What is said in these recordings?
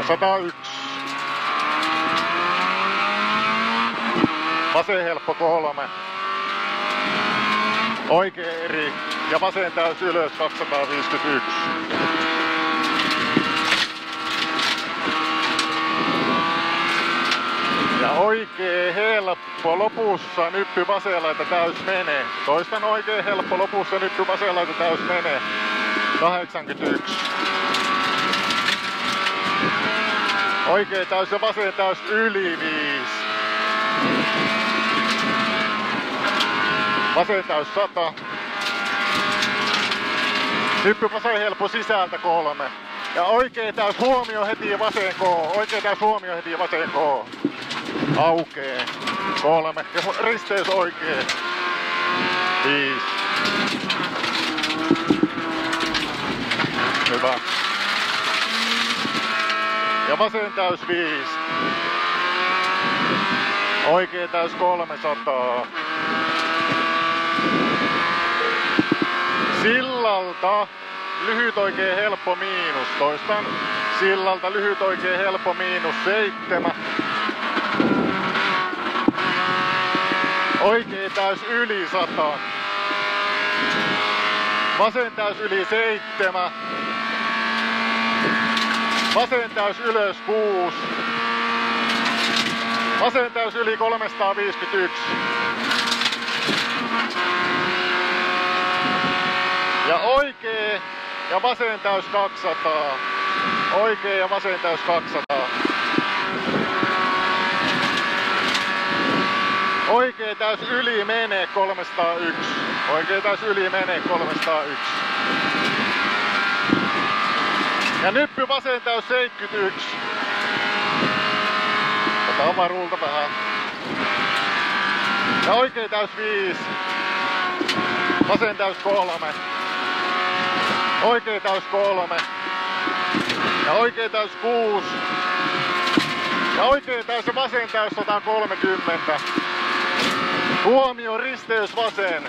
101. Vasen helppo 3. Oikea eri ja vasen täys ylös 251. Ja oikea helppo lopussa nyppy vasenlaita täys menee. Toistan oikea helppo lopussa nyppy vasenlaita täys menee. 81. Oikea täys ja vasen täys yli 5. Vasen täys 100. Nyppy vasen helppo sisältä 3. Ja oikea täys huomio heti vasen K. Oikea täys huomio heti vasen K. Aukee. 3. Ja risteys oikee. 5. Hyvä. Ja vasen täys 5. Oikea täys 300. Sillalta lyhyt oikee helppo miinus. Toistan. Sillalta lyhyt oikee helppo miinus 7. Oikea täys yli 100. Vasen täys yli 7. Vasen täys ylös 6. Vasen täys yli 351. Ja oikea ja vasen täys 200. Oikea ja vasen täys 200. Oikea täys yli menee 301. Oikea täys yli menee 301. Ja nyppy vasen täys 71. Otetaan varuulta vähän. Ja oikea täys 5. Vasen täys 3. Oikea täys 3. Ja oikea täys 6. Ja oikea täys ja vasen täys 130. Huomio risteys vasen.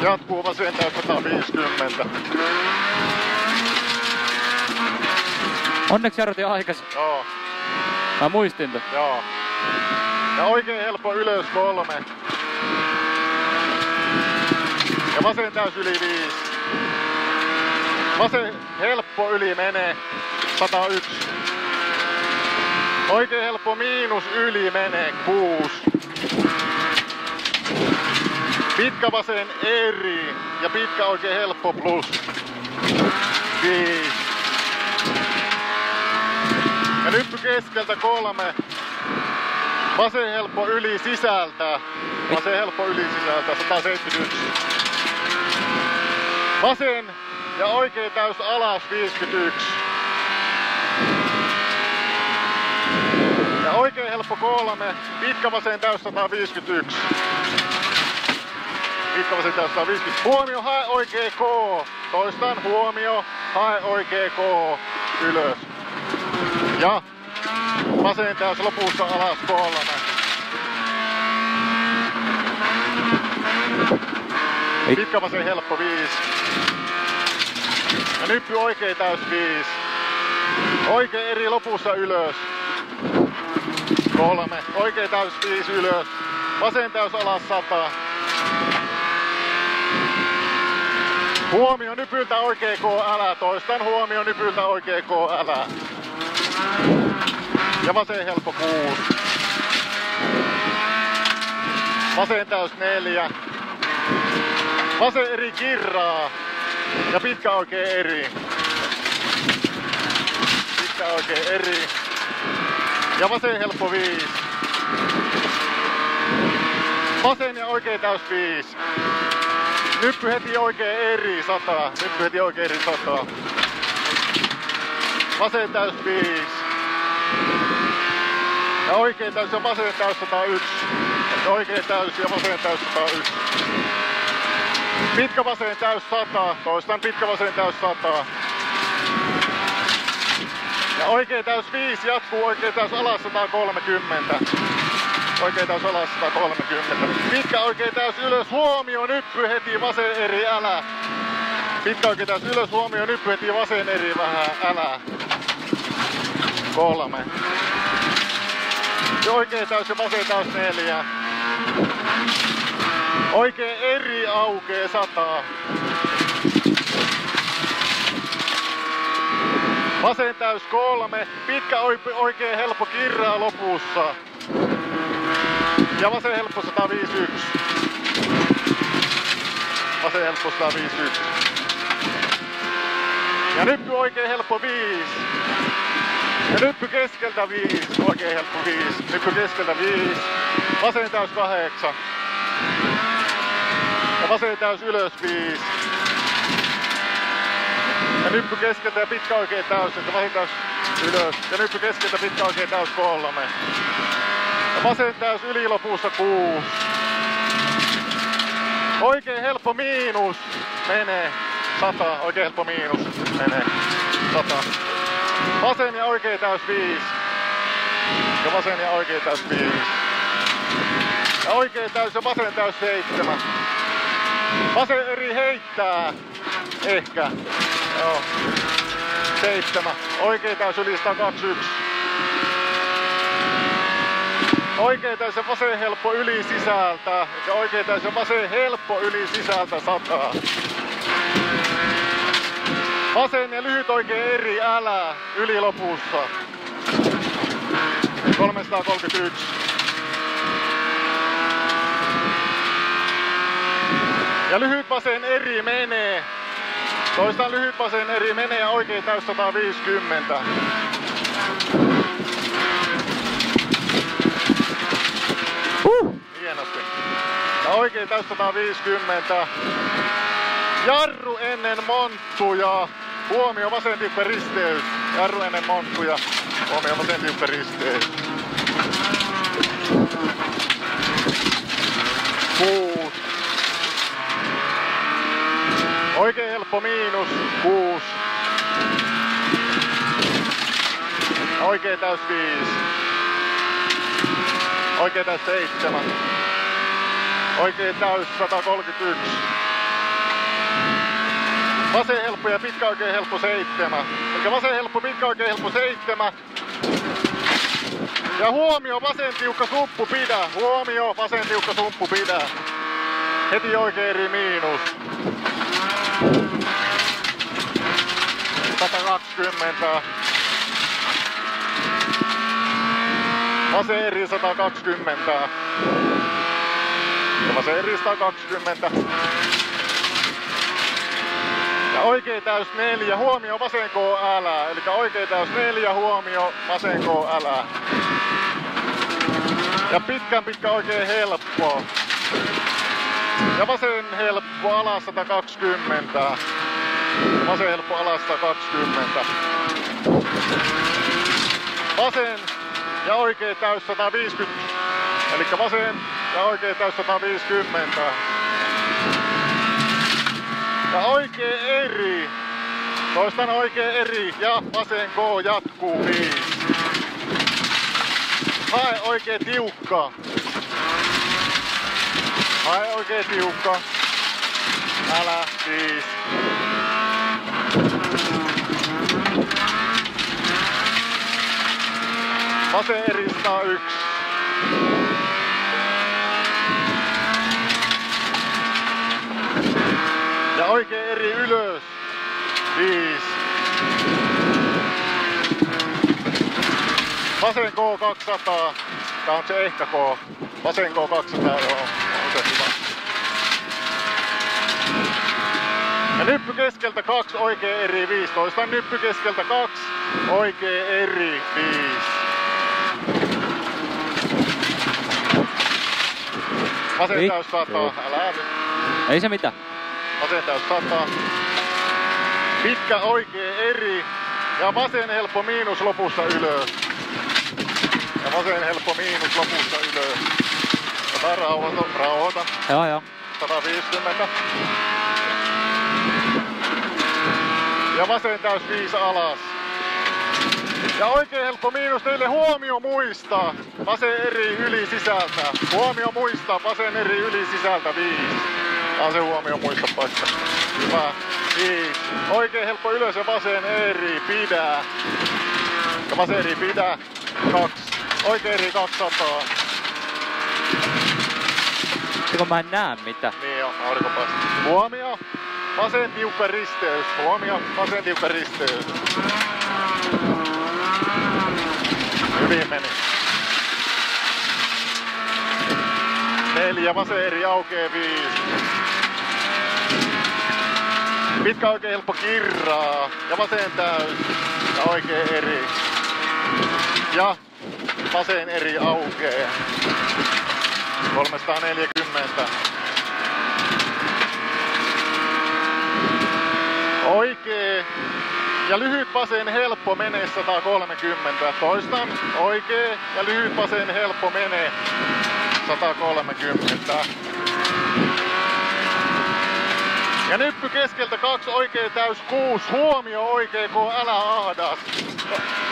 Jatkuu vasen täys 150. Onneksi jarrutin aikaisin. Joo. Mä muistin ton. Joo. Ja oikein helppo ylös 3. Ja vasen täys yli 5. Vasen helppo yli menee 101. Oikein helppo miinus yli menee 6. Pitkä vasen eri ja pitkä oikein helppo plus 5. Ja nyppy keskeltä 3. Vasen helppo yli sisältä. Vasen helppo yli sisältä 171. Vasen ja oikein täys alas 51. Ja oikein helppo 3. Pitkä vasen täys 151. Pitkä vasen täys 150. Huomio, hae oikee K. Toistan, huomio, hae oikee K. Ylös. Ja vasen täys lopussa alas 3. Pitkä vasen helppo 5. Ja nyppy oikein täys 5. Oikein eri lopussa ylös. 3. Oikein täys 5 ylös. Vasen täys alas 100. Huomio nypyltä oikee K älä. Toistan huomio nypyltä oikee K älä. Ja vasen helppo 6. Vasen täys 4. Vasen eri kirraa. Ja pitkä oikee eri. Pitkä oikee eri. Ja vasen helppo 5. Vasen ja oikee täys 5. Nyppy heti oikee eri 100. Nyppy heti oikee eri 100. Vasen täys 5. Ja oikee täys ja vasen täys 101. Ja oikee täys ja vasen täys 101. Pitkä vasen täys 100. Toistan pitkä vasen täys 100. Ja oikee täys 5 jatkuu oikee täys alas 130. Oikee täys alas 130. Pitkä oikee täys ylös. Huomio nyppy heti vasen eri älä. Pitkä oikein täys ylös, huomio, nyppy heti vasen eri vähän, älä. 3. Ja oikein täys ja vasen täys 4. Oikein eri aukee 100. Vasen täys 3. Pitkä oikein helppo kirraa lopussa. Ja vasen helppo 151. Vasen helppo 151. Ja nyppy oikein helppo 5. Ja nyppy keskeltä 5. Oikein helppo 5. Nyppy keskeltä 5. Vasen täys 8. Ja vasen täys ylös 5. Ja nyppy keskeltä ja pitkä oikein täys. Ja vasen täys ylös. Ja nyppy keskeltä pitkä oikein täys 3. Ja vasen täys yli lopussa 6. Oikein helppo miinus. Menee. 100. Oikein helppo miinus. Menee. 100. Vasen ja oikein täys 5. Ja vasen ja oikein täys 5. Ja oikein täys ja vasen täys 7. Vasen eri heittää. Ehkä. Joo. 7. Oikein täys yli 121. Oikein täys ja vasen helppo yli sisältä. Ja oikein täys ja vasen helppo yli sisältä 100. Vasen ja lyhyt oikein eri, älä, yli lopussa. 331. Ja lyhyt vasen eri menee. Toistaan lyhyt vasen eri menee ja oikein täys 150. Hienosti. Ja oikein täys 150. Jarru ennen monttuja. Huomio vasen tiukka risteys. Jarru ennen monttuja. Huomio vasen tiukka risteys. 6. Oikein helppo miinus. 6. Oikein täys 5. Oikein täys 7. Oikein täys 131. Vasen helppo ja pitkä oikein helppo 7. Eli vasen helppo, pitkä oikein helppo 7. Ja huomio vasen tiukka sumppu pidä. Huomio vasen tiukka sumppu pidä. Heti oikein eri miinus. 120. Vasen eri 120. Ja vasen eri 120. Ja oikein täys 4, huomio vasen koo älä. Eli oikein täys 4, huomio vasen koo älä. Ja pitkä oikein helppo. Ja vasen helppo alas 120. Ja vasen helppo alas 120. Vasen ja oikein täys 150. Eli vasen ja oikein täys 150. Ja oikein eri. Toistan oikein eri. Ja vasen koo jatkuu 5. Hae oikein tiukka. Hae oikein tiukka. Älä 5. Vasen eri 101. Ja oikein eri ylös. 5. Vasen K 200. Tää on se ehkä K. Vasen K 200, joo. On se hyvä. Ja nyppy keskeltä 2, oikein eri 5. Toistaan nyppy keskeltä 2, oikein eri 5. Vasen täys 100. Älä nyt. Ei se mitään. Vasen täys 100. Pitkä oikein eri. Ja vasen helppo miinus lopussa ylös. Ja vasen helppo miinus lopussa ylös. Ota rauhoita. Joo. 150. Ja vasen täys 5 alas. Ja oikein helppo miinus teille, huomio muista. Vasen eri yli sisältä. Huomio muista, vasen eri yli sisältä 5. Tää se huomio muista paikkaa. Hyvä. 5. Oikein helppo ylös ja vasen eri pidä. Ja vasen eri pidä. 2. Oikein eri 200. Kun mä en näe mitä. Niin on, aurinko paistaa. Huomio. Vasen tiukka risteys. Huomio. Vasen tiukka risteys. Hyvin meni. 4. Vasen eri aukee 5. Pitkä oikein helppo kirraa. Ja vasen täys. Ja oikein eri. Ja vasen eri aukee. 340. Oikee ja lyhyt vasen helppo menee 130. Toistan. Oikee ja lyhyt vasen helppo menee 130. Ja nyppy keskeltä 2, oikee täys 6, huomio oikee, kun älä ahdas.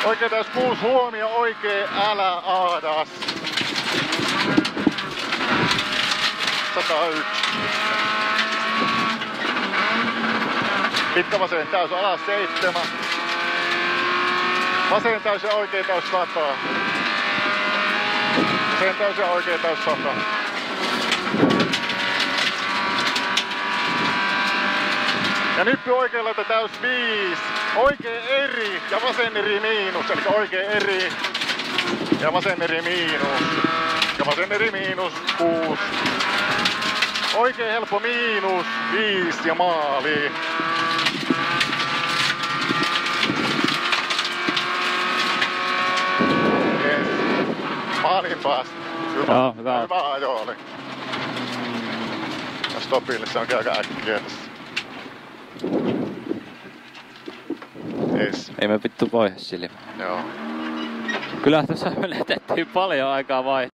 Oikee täys 6, huomio oikee, älä ahdas. 101. Pitkä vasen täys alas 7. Vasen täys ja oikee täys 100. Vasen täys ja oikee täys 100. Ja nyppy oikealla täys 5. Oikee eri ja vasen eri miinus. Eli oikee eri ja vasen eri miinus. Ja vasen eri miinus 6. Oikein helppo miinus 5 ja maali. Yes. Maalin päästä. Hyvä. Joo, hyvä. Hyvä ajo oli. Ja stopille se onkin aika äkkiä tässä. Yes. Ei me vittu voi silmä. Joo. Kyllä tässä menetettiin paljon aikaa vai.